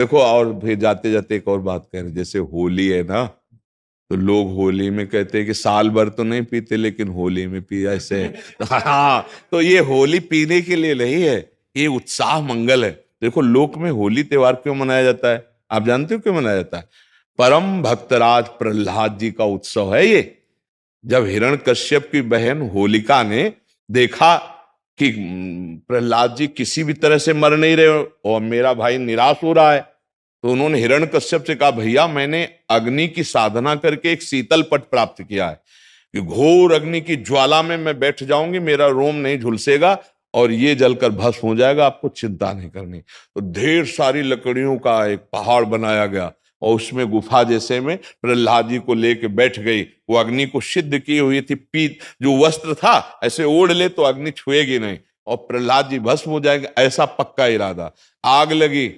देखो, और फिर जाते जाते एक और बात करें, जैसे होली है ना, तो लोग होली में कहते हैं कि साल भर तो नहीं पीते लेकिन होली में पिया ऐसे हाँ, तो ये होली पीने के लिए नहीं है, ये उत्साह मंगल है। देखो, लोक में होली त्योहार क्यों मनाया जाता है? आप जानते हो क्यों मनाया जाता है? परम भक्तराज प्रहलाद जी का उत्सव है ये। जब हिरण्यकश्यप की बहन होलिका ने देखा कि प्रहलाद जी किसी भी तरह से मर नहीं रहे और मेरा भाई निराश हो रहा है, तो उन्होंने हिरण्यकश्यप से कहा, भैया मैंने अग्नि की साधना करके एक शीतल पट प्राप्त किया है कि घोर अग्नि की ज्वाला में मैं बैठ जाऊंगी, मेरा रोम नहीं झुलसेगा और ये जलकर भस्म हो जाएगा, आपको चिंता नहीं करनी। तो ढेर सारी लकड़ियों का एक पहाड़ बनाया गया और उसमें गुफा जैसे में प्रहलाद जी को लेके बैठ गई। वो अग्नि को सिद्ध की हुई थी, पीत जो वस्त्र था ऐसे ओढ़ ले तो अग्नि छुएगी नहीं और प्रहलाद जी भस्म हो जाएंगे, ऐसा पक्का इरादा। आग लगी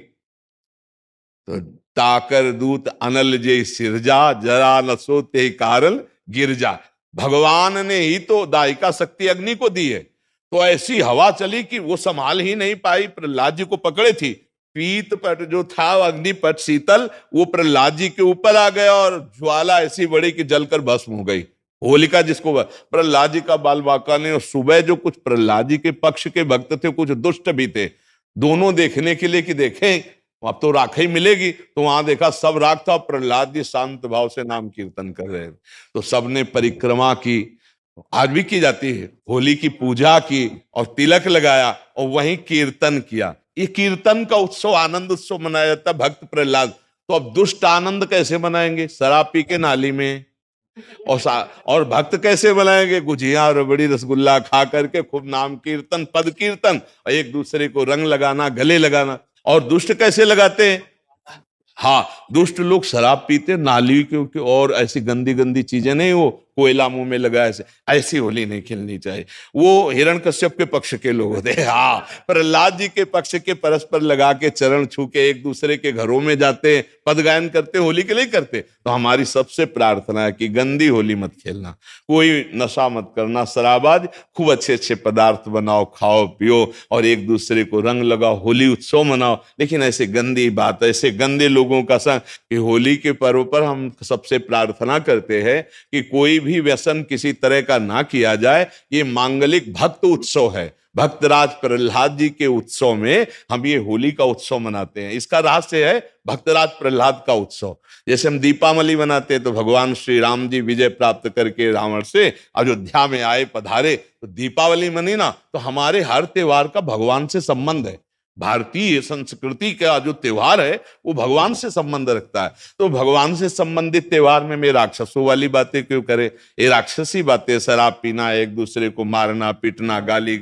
तो ताकर दूत अनल जे सिरजा, जरा न सोते कारण गिरजा। भगवान ने ही तो दायिका शक्ति अग्नि को दी है, तो ऐसी हवा चली कि वो संभाल ही नहीं पाई, प्रहलाद जी को पकड़े थी। पीत पट जो था अग्निपट शीतल, वो प्रहलाद जी के ऊपर आ गया और ज्वाला ऐसी बड़ी कि जलकर भस्म हो गई। होलिका जिसको प्रहलाद जी का बाल बांका ने, और सुबह जो कुछ प्रहलाद जी के पक्ष के भक्त थे कुछ दुष्ट भी थे, दोनों देखने के लिए कि देखें अब तो राख ही मिलेगी, तो वहां देखा सब राख था, प्रहलाद जी शांत भाव से नाम कीर्तन कर रहे हैं। तो सबने परिक्रमा की, आज भी की जाती है, होली की पूजा की और तिलक लगाया और वहीं कीर्तन किया। ये कीर्तन का उत्सव, आनंद उत्सव मनाया जाता है भक्त प्रहलाद। तो अब दुष्ट आनंद कैसे मनाएंगे? शराब पी के नाली में। और भक्त कैसे बनाएंगे? गुजिया रबड़ी रसगुल्ला खा करके खूब नाम कीर्तन पद कीर्तन और एक दूसरे को रंग लगाना, गले लगाना। और दुष्ट कैसे लगाते हैं? हाँ, दुष्ट लोग शराब पीते, नाली के और ऐसी गंदी गंदी चीजें नहीं, वो कोयला मुंह में लगा, ऐसे ऐसी होली नहीं खेलनी चाहिए। वो हिरण्यकश्यप के पक्ष के लोग होते हैं। हाँ, प्रहलाद जी के पक्ष के परस्पर लगा के चरण छू के एक दूसरे के घरों में जाते, पद गायन करते, होली के लिए करते। तो हमारी सबसे प्रार्थना है कि गंदी होली मत खेलना, कोई नशा मत करना, शराबाज, खूब अच्छे अच्छे पदार्थ बनाओ, खाओ पियो और एक दूसरे को रंग लगाओ, होली उत्सव मनाओ। लेकिन ऐसे गंदी बात, ऐसे गंदे लोगों का संग, कि होली के पर्व पर हम सबसे प्रार्थना करते हैं कि कोई भी व्यसन किसी तरह का ना किया जाए। ये मांगलिक भक्त उत्सव है, भक्तराज प्रहलाद जी के उत्सव में हम ये होली का उत्सव मनाते हैं। इसका रहस्य है भक्तराज प्रहलाद का उत्सव। जैसे हम दीपावली मनाते हैं तो भगवान श्री राम जी विजय प्राप्त करके रावण से अयोध्या में आए, पधारे, तो दीपावली मनी ना, तो हमारे हर त्योहार का भगवान से संबंध है। भारतीय संस्कृति का जो त्योहार है वो भगवान से संबंध रखता है। तो भगवान से संबंधित त्योहार में मैं राक्षसों वाली बातें क्यों करे? ये राक्षसी बातें, शराब पीना, एक दूसरे को मारना पीटना, गाली